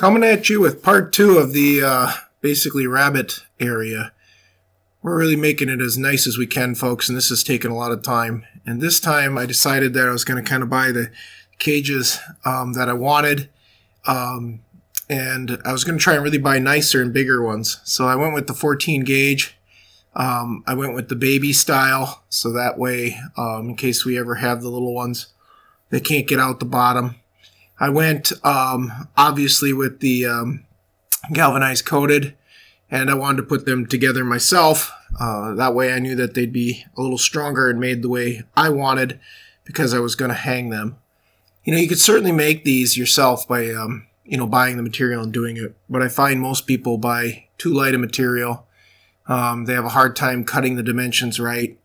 Coming at you with part 2 of the basically rabbit area. We're really making it as nice as we can, folks, and this has taken a lot of time. And this time I decided that I was going to kind of buy the cages that I wanted, and I was going to try and really buy nicer and bigger ones. So I went with the 14 gauge. I went with the baby style, so that way, in case we ever have the little ones, they can't get out the bottom. I went, obviously, with the galvanized coated, and I wanted to put them together myself. That way I knew that they'd be a little stronger and made the way I wanted, because I was going to hang them. You know, you could certainly make these yourself by, buying the material and doing it, but I find most people buy too light a material. They have a hard time cutting the dimensions right.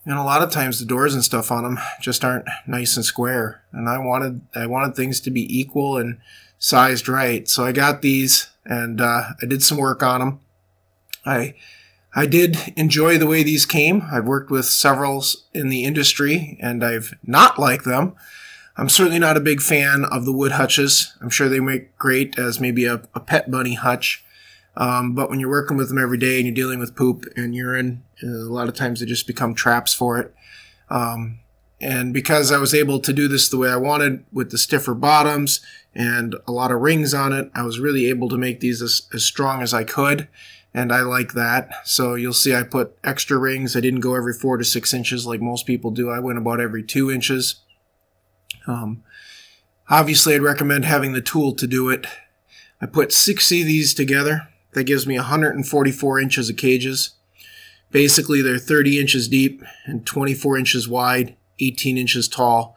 And a lot of times the doors and stuff on them just aren't nice and square. And I wanted things to be equal and sized right. So I got these, and I did some work on them. I did enjoy the way these came. I've worked with several in the industry, and I've not liked them. I'm certainly not a big fan of the wood hutches. I'm sure they make great as maybe a pet bunny hutch. But when you're working with them every day and you're dealing with poop and urine, a lot of times they just become traps for it. And because I was able to do this the way I wanted with the stiffer bottoms and a lot of rings on it, I was really able to make these as strong as I could. And I like that. So you'll see I put extra rings. I didn't go every 4 to 6 inches like most people do. I went about every 2 inches. Obviously, I'd recommend having the tool to do it. I put 60 of these together. That gives me 144 inches of cages. Basically, they're 30 inches deep and 24 inches wide, 18 inches tall.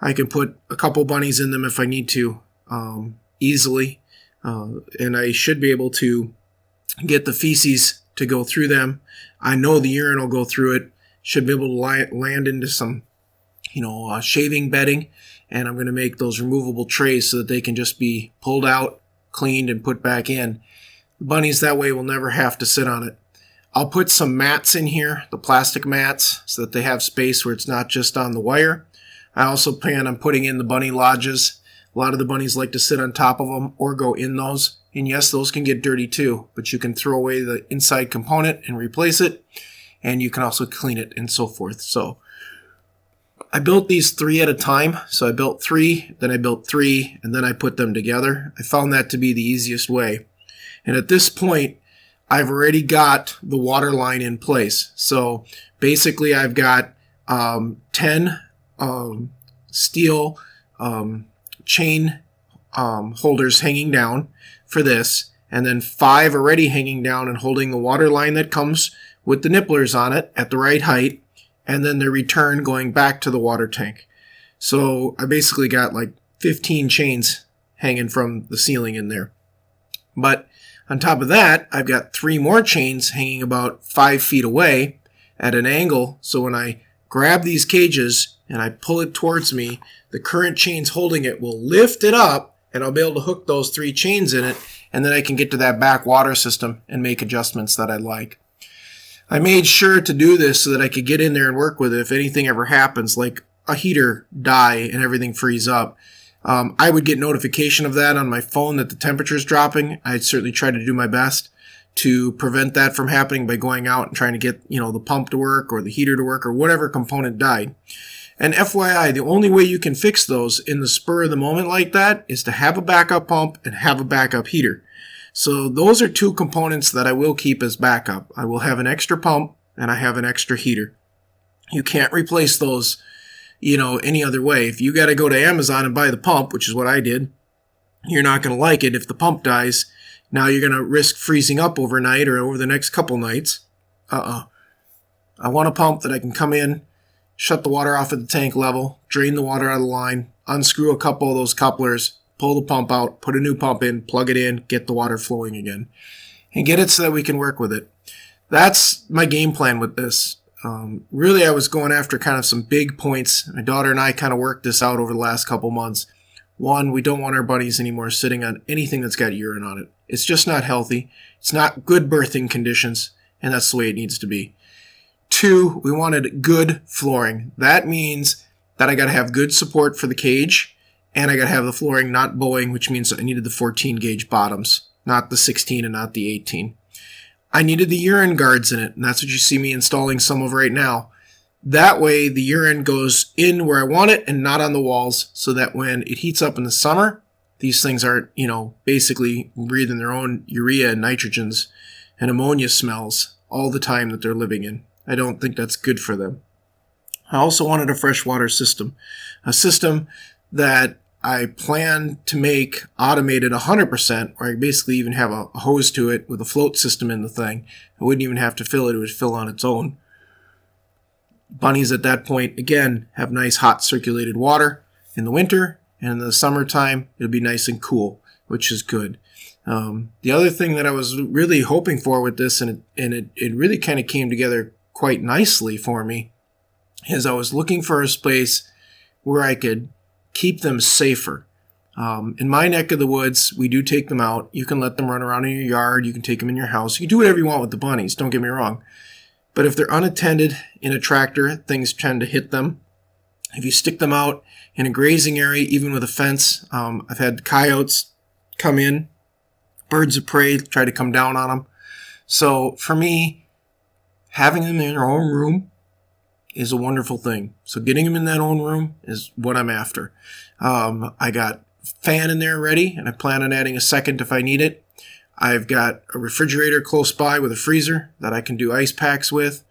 I can put a couple bunnies in them if I need to, easily. And I should be able to get the feces to go through them. I know the urine will go through it. Should be able to land into some, shaving bedding. And I'm going to make those removable trays so that they can just be pulled out, cleaned, and put back in. The bunnies that way will never have to sit on it. I'll put some mats in here, the plastic mats, so that they have space where it's not just on the wire. I also plan on putting in the bunny lodges. A lot of the bunnies like to sit on top of them or go in those. And yes, those can get dirty too, but you can throw away the inside component and replace it. And you can also clean it and so forth. So I built these 3 at a time. So I built 3, then I built 3, and then I put them together. I found that to be the easiest way. And at this point, I've already got the water line in place. So basically, I've got 10 steel chain holders hanging down for this, and then 5 already hanging down and holding the water line that comes with the nipplers on it at the right height, and then the return going back to the water tank. So I basically got like 15 chains hanging from the ceiling in there. But on top of that, I've got 3 more chains hanging about 5 feet away at an angle. So when I grab these cages and I pull it towards me, the current chains holding it will lift it up, and I'll be able to hook those 3 chains in it, and then I can get to that back water system and make adjustments that I like. I made sure to do this so that I could get in there and work with it if anything ever happens, like a heater die and everything freeze up. I would get notification of that on my phone that the temperature is dropping. I'd certainly try to do my best to prevent that from happening by going out and trying to get, the pump to work or the heater to work or whatever component died. And FYI, the only way you can fix those in the spur of the moment like that is to have a backup pump and have a backup heater. So those are 2 components that I will keep as backup. I will have an extra pump and I have an extra heater. You can't replace those any other way. If you got to go to Amazon and buy the pump, which is what I did, you're not going to like it if the pump dies. Now you're going to risk freezing up overnight or over the next couple nights. I want a pump that I can come in, shut the water off at the tank level, drain the water out of the line, unscrew a couple of those couplers, pull the pump out, put a new pump in, plug it in, get the water flowing again, and get it so that we can work with it. That's my game plan with this. Really, I was going after kind of some big points. My daughter and I kind of worked this out over the last couple months. 1, we don't want our bunnies anymore sitting on anything that's got urine on it. It's just not healthy. It's not good birthing conditions, and that's the way it needs to be. 2, we wanted good flooring. That means that I got to have good support for the cage And I got to have the flooring not bowing, which means I needed the 14 gauge bottoms, not the 16 and not the 18. I needed the urine guards in it, and that's what you see me installing some of right now. That way the urine goes in where I want it and not on the walls, so that when it heats up in the summer, these things aren't, basically breathing their own urea and nitrogens and ammonia smells all the time that they're living in. I don't think that's good for them. I also wanted a freshwater system, a system that I plan to make automated 100%, where I basically even have a hose to it with a float system in the thing. I wouldn't even have to fill it. It would fill on its own. Bunnies at that point, again, have nice hot circulated water in the winter, and in the summertime, it'll be nice and cool, which is good. The other thing that I was really hoping for with this, and it really kind of came together quite nicely for me, is I was looking for a space where I could keep them safer. In my neck of the woods, we do take them out. You can let them run around in your yard. You can take them in your house. You can do whatever you want with the bunnies, don't get me wrong. But if they're unattended in a tractor, things tend to hit them. If you stick them out in a grazing area, even with a fence, I've had coyotes come in, birds of prey try to come down on them. So for me, having them in their own room is a wonderful thing. So getting them in that own room is what I'm after. I got a fan in there ready, and I plan on adding a second if I need it. I've got a refrigerator close by with a freezer that I can do ice packs with.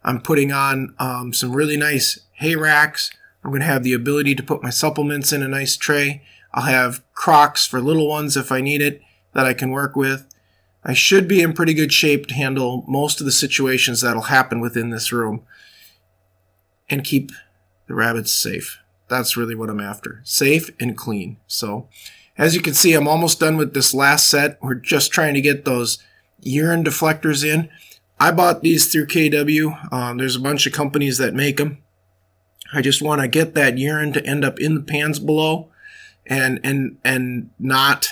I'm putting on some really nice hay racks. I'm going to have the ability to put my supplements in a nice tray. I'll have crocks for little ones if I need it that I can work with. I should be in pretty good shape to handle most of the situations that'll happen within this room and keep the rabbits safe. That's really what I'm after. Safe and clean. So as you can see, I'm almost done with this last set. We're just trying to get those urine deflectors in. I bought these through KW. There's a bunch of companies that make them. I just want to get that urine to end up in the pans below and not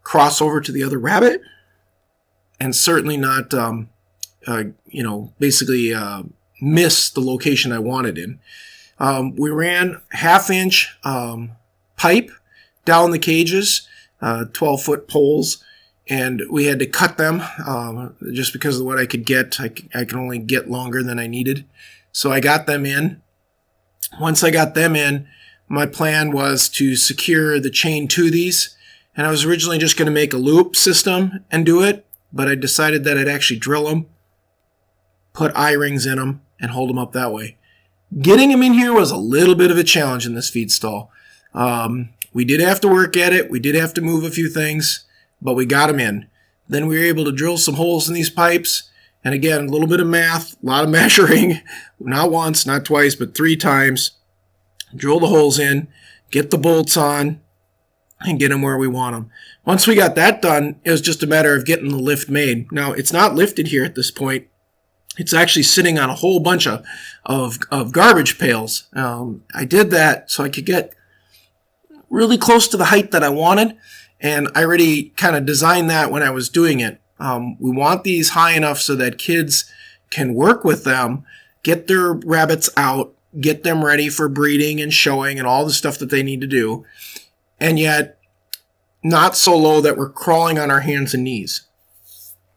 cross over to the other rabbit, and certainly not basically miss the location I wanted in. We ran 1/2-inch pipe down the cages, 12-foot poles, and we had to cut them just because of what I could get. I could only get longer than I needed. So I got them in. Once I got them in, my plan was to secure the chain to these. And I was originally just going to make a loop system and do it, but I decided that I'd actually drill them, put I-rings in them, and hold them up that way. Getting them in here was a little bit of a challenge in this feed stall. We did have to work at it. We did have to move a few things, but we got them in. Then we were able to drill some holes in these pipes. And again, a little bit of math, a lot of measuring, not once, not twice, but 3 times. Drill the holes in, get the bolts on, and get them where we want them. Once we got that done, it was just a matter of getting the lift made. Now, it's not lifted here at this point. It's actually sitting on a whole bunch of garbage pails. I did that so I could get really close to the height that I wanted, and I already kind of designed that when I was doing it. We want these high enough so that kids can work with them, get their rabbits out, get them ready for breeding and showing and all the stuff that they need to do, and yet not so low that we're crawling on our hands and knees.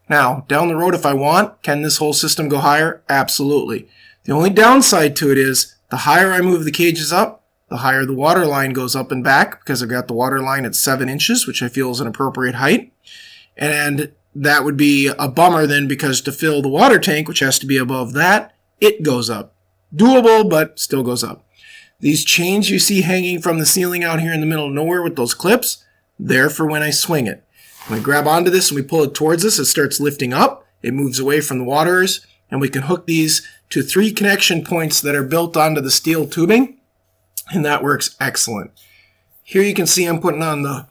Now, down the road, if I want, can this whole system go higher? Absolutely. The only downside to it is the higher I move the cages up, the higher the water line goes up and back, because I've got the water line at 7 inches, which I feel is an appropriate height. And that would be a bummer then, because to fill the water tank, which has to be above that, it goes up. Doable, but still goes up. These chains you see hanging from the ceiling out here in the middle of nowhere with those clips, they're for when I swing it. When we grab onto this and we pull it towards us, it starts lifting up. It moves away from the waters, and we can hook these to 3 connection points that are built onto the steel tubing, and that works excellent. Here you can see I'm putting on the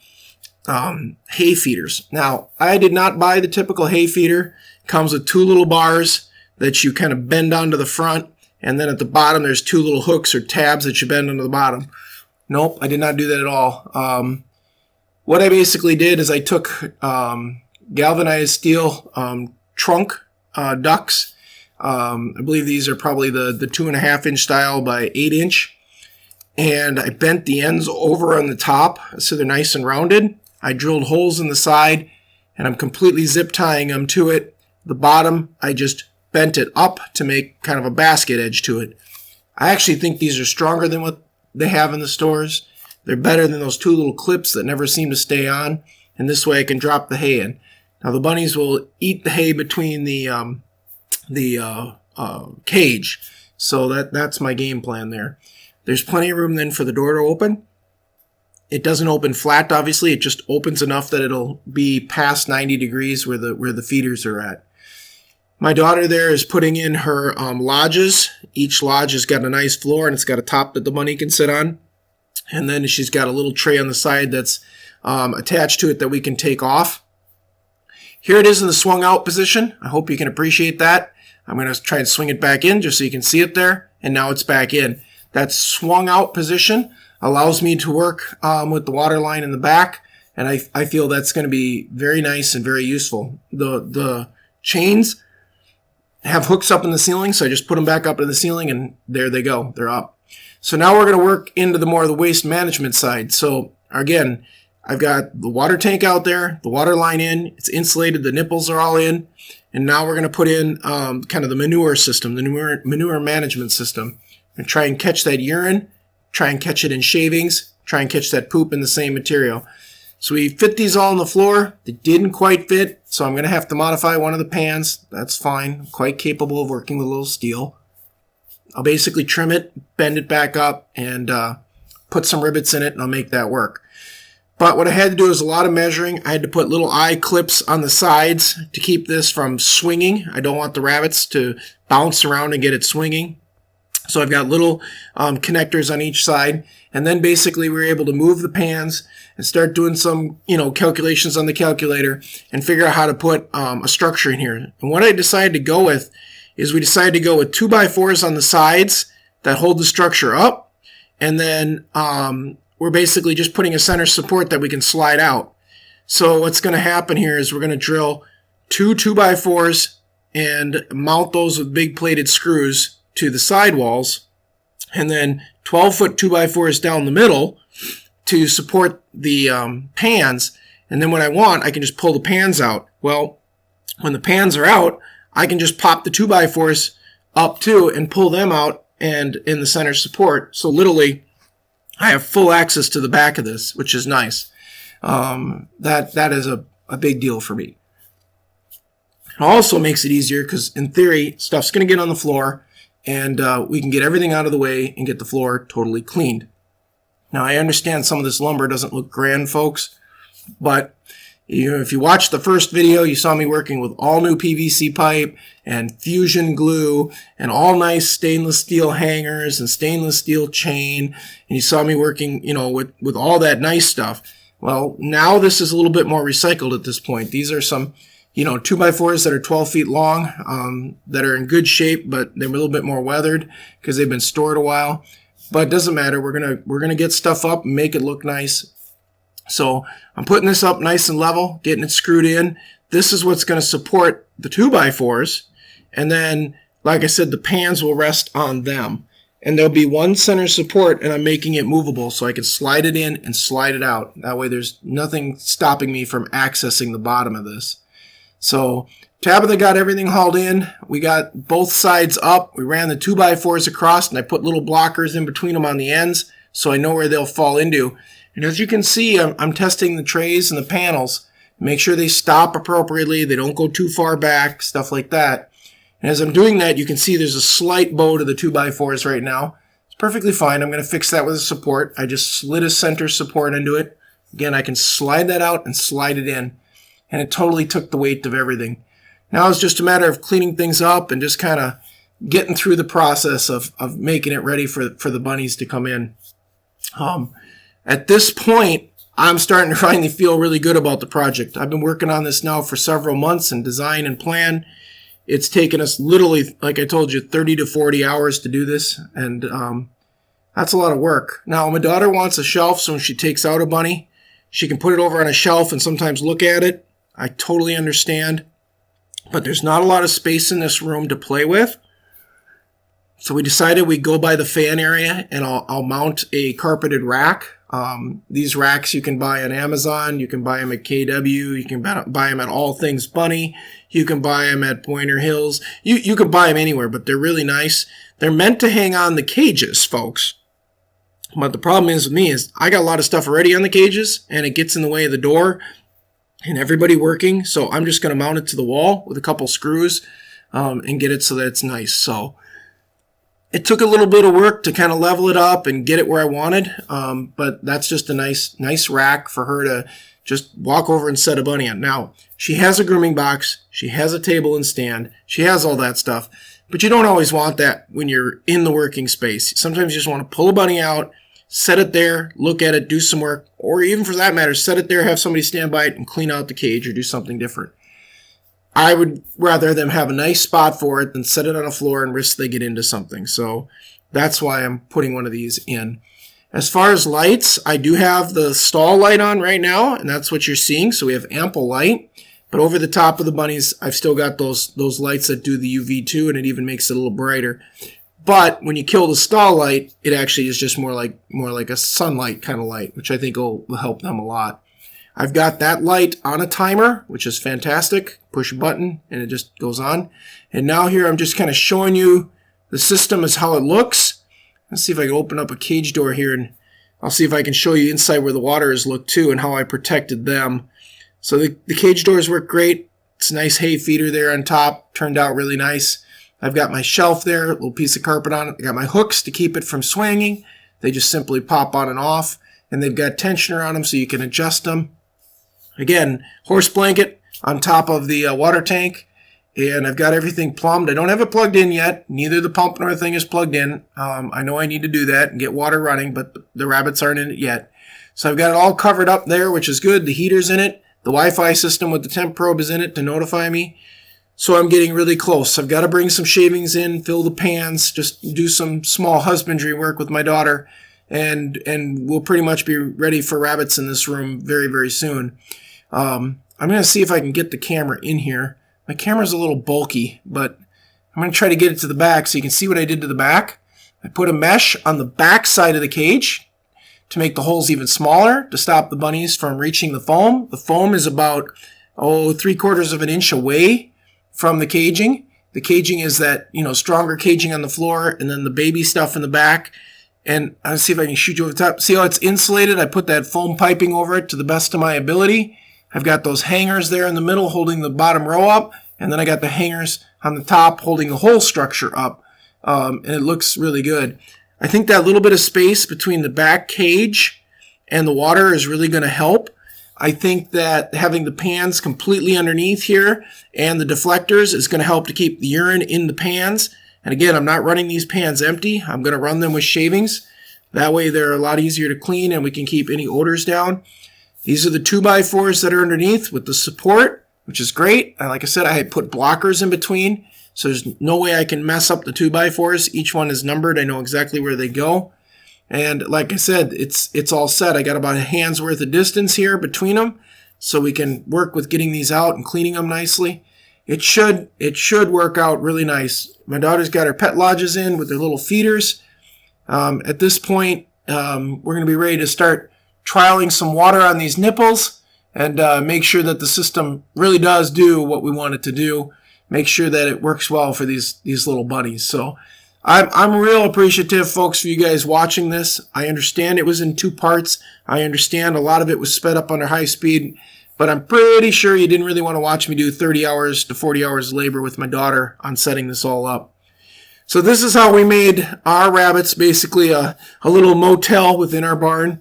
hay feeders. Now, I did not buy the typical hay feeder. It comes with 2 little bars that you kind of bend onto the front, and then at the bottom there's 2 little hooks or tabs that you bend onto the bottom. Nope, I did not do that at all. What I basically did is I took galvanized steel trunk ducts. I believe these are probably the 2.5-inch style by 8-inch. and I bent the ends over on the top so they're nice and rounded. I drilled holes in the side, and I'm completely zip tying them to it. The bottom, I just bent it up to make kind of a basket edge to it. I actually think these are stronger than what they have in the stores. They're better than those two little clips that never seem to stay on, and this way I can drop the hay in. Now the bunnies will eat the hay between the cage, so that's my game plan there. There's plenty of room then for the door to open. It doesn't open flat, obviously. It just opens enough that it'll be past 90 degrees where the feeders are at. My daughter there is putting in her lodges. Each lodge has got a nice floor, and it's got a top that the bunny can sit on. And then she's got a little tray on the side that's attached to it that we can take off. Here it is in the swung out position. I hope you can appreciate that. I'm going to try and swing it back in just so you can see it there. And now it's back in. That swung out position allows me to work with the water line in the back. And I feel that's going to be very nice and very useful. The chains have hooks up in the ceiling, so I just put them back up in the ceiling, and there they go. They're up. So now we're going to work into the more of the waste management side. So again, I've got the water tank out there, the water line in, it's insulated, the nipples are all in, and now we're going to put in kind of the manure system, the manure management system, and try and catch that urine, try and catch it in shavings, try and catch that poop in the same material. So we fit these all on the floor. They didn't quite fit, so I'm going to have to modify one of the pans. That's fine. I'm quite capable of working with a little steel. I'll basically trim it, bend it back up, and put some rivets in it, and I'll make that work. But what I had to do is a lot of measuring. I had to put little eye clips on the sides to keep this from swinging. I don't want the rabbits to bounce around and get it swinging. So I've got little connectors on each side. And then basically we were able to move the pans and start doing some, calculations on the calculator and figure out how to put a structure in here. And what I decided to go with is we decided to go with 2x4s on the sides that hold the structure up. And then we're basically just putting a center support that we can slide out. So what's going to happen here is we're going to drill two 2x4s and mount those with big plated screws to the sidewalls, and then 12-foot 2x4s down the middle to support the pans. And then when I want, I can just pull the pans out. Well, when the pans are out, I can just pop the 2x4s up too and pull them out and in the center support. So literally, I have full access to the back of this, which is nice. That is a big deal for me. It also makes it easier because, in theory, stuff's going to get on the floor, and we can get everything out of the way and get the floor totally cleaned. Now, I understand some of this lumber doesn't look grand, folks, but if you watched the first video, you saw me working with all new PVC pipe and fusion glue and all nice stainless steel hangers and stainless steel chain. And you saw me working, with all that nice stuff. Well, now this is a little bit more recycled at this point. These are some, 2x4s that are 12 feet long, that are in good shape, but they're a little bit more weathered because they've been stored a while. But it doesn't matter. We're gonna get stuff up and make it look nice. So I'm putting this up nice and level, getting it screwed in. This is what's going to support the 2x4s. And then, like I said, the pans will rest on them. And there'll be one center support, and I'm making it movable so I can slide it in and slide it out. That way there's nothing stopping me from accessing the bottom of this. So Tabitha got everything hauled in. We got both sides up. We ran the 2x4s across, and I put little blockers in between them on the ends so I know where they'll fall into. And as you can see, I'm testing the trays and the panels. Make sure they stop appropriately. They don't go too far back, stuff like that. And as I'm doing that, you can see there's a slight bow to the 2x4s right now. It's perfectly fine. I'm going to fix that with a support. I just slid a center support into it. Again, I can slide that out and slide it in. And it totally took the weight of everything. Now it's just a matter of cleaning things up and just kind of getting through the process of making it ready for the bunnies to come in. At this point, I'm starting to finally feel really good about the project. I've been working on this now for several months and design and plan. It's taken us literally, like I told you, 30 to 40 hours to do this. And that's a lot of work. Now, my daughter wants a shelf, so when she takes out a bunny, she can put it over on a shelf and sometimes look at it. I totally understand. But there's not a lot of space in this room to play with. So we decided we'd go by the fan area, and I'll mount a carpeted rack. These racks you can buy on Amazon, you can buy them at KW, you can buy them at All Things Bunny, you can buy them at Pointer Hills. You can buy them anywhere, but they're really nice. They're meant to hang on the cages, folks. But the problem is with me is I got a lot of stuff already on the cages, and it gets in the way of the door and everybody working. So I'm just going to mount it to the wall with a couple screws and get it so that it's nice. So it took a little bit of work to kind of level it up and get it where I wanted. But that's just a nice rack for her to just walk over and set a bunny on. Now, she has a grooming box. She has a table and stand. She has all that stuff. But you don't always want that when you're in the working space. Sometimes you just want to pull a bunny out, set it there, look at it, do some work, or even for that matter, set it there, have somebody stand by it and clean out the cage or do something different. I would rather them have a nice spot for it than set it on a floor and risk they get into something. So that's why I'm putting one of these in. As far as lights, I do have the stall light on right now, and that's what you're seeing. So we have ample light. But over the top of the bunnies, I've still got those lights that do the UV too, and it even makes it a little brighter. But when you kill the stall light, it actually is just more like a sunlight kind of light, which I think will help them a lot. I've got that light on a timer, which is fantastic. Push a button and it just goes on. And now here I'm just kind of showing you the system is how it looks. Let's see if I can open up a cage door here, and I'll see if I can show you inside where the water is looked too and how I protected them. So the cage doors work great. It's a nice Hayfeeder there on top. Turned out really nice. I've got my shelf there, a little piece of carpet on it. I got my hooks to keep it from swinging. They just simply pop on and off. And they've got tensioner on them so you can adjust them. Again, horse blanket on top of the water tank. And I've got everything plumbed. I don't have it plugged in yet. Neither the pump nor the thing is plugged in. I know I need to do that and get water running, but the rabbits aren't in it yet. So I've got it all covered up there, which is good. The heater's in it. The Wi-Fi system with the temp probe is in it to notify me. So I'm getting really close. I've got to bring some shavings in, fill the pans, just do some small husbandry work with my daughter, and we'll pretty much be ready for rabbits in this room very, very soon. I'm going to see if I can get the camera in here. My camera's a little bulky, but I'm going to try to get it to the back so you can see what I did to the back. I put a mesh on the back side of the cage to make the holes even smaller, to stop the bunnies from reaching the foam. The foam is about, 3/4 of an inch away from the caging. The caging is that, stronger caging on the floor, and then the baby stuff in the back. And I'll see if I can shoot you over the top. See how it's insulated? I put that foam piping over it to the best of my ability. I've got those hangers there in the middle holding the bottom row up, and then I got the hangers on the top holding the whole structure up. And it looks really good. I think that little bit of space between the back cage and the water is really going to help. I think that having the pans completely underneath here and the deflectors is going to help to keep the urine in the pans. And again, I'm not running these pans empty. I'm going to run them with shavings. That way they're a lot easier to clean and we can keep any odors down. These are the 2x4s that are underneath with the support, which is great. And like I said, I had put blockers in between, so there's no way I can mess up the 2x4s. Each one is numbered. I know exactly where they go. And like I said, it's all set. I got about a hand's worth of distance here between them, so we can work with getting these out and cleaning them nicely. It should work out really nice. My daughter's got her pet lodges in with their little feeders. At this point, we're going to be ready to start trialing some water on these nipples and make sure that the system really does do what we want it to do. Make sure that it works well for these little bunnies. So I'm real appreciative, folks, for you guys watching this. I understand it was in 2 parts. I understand a lot of it was sped up under high speed, but I'm pretty sure you didn't really want to watch me do 30 hours to 40 hours of labor with my daughter on setting this all up. So this is how we made our rabbits, basically a little motel within our barn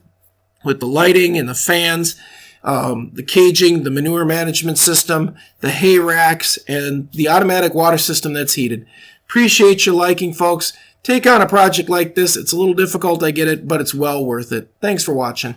with the lighting and the fans, the caging, the manure management system, the hay racks, and the automatic water system that's heated. Appreciate your liking, folks. Take on a project like this. It's a little difficult, I get it, but it's well worth it. Thanks for watching.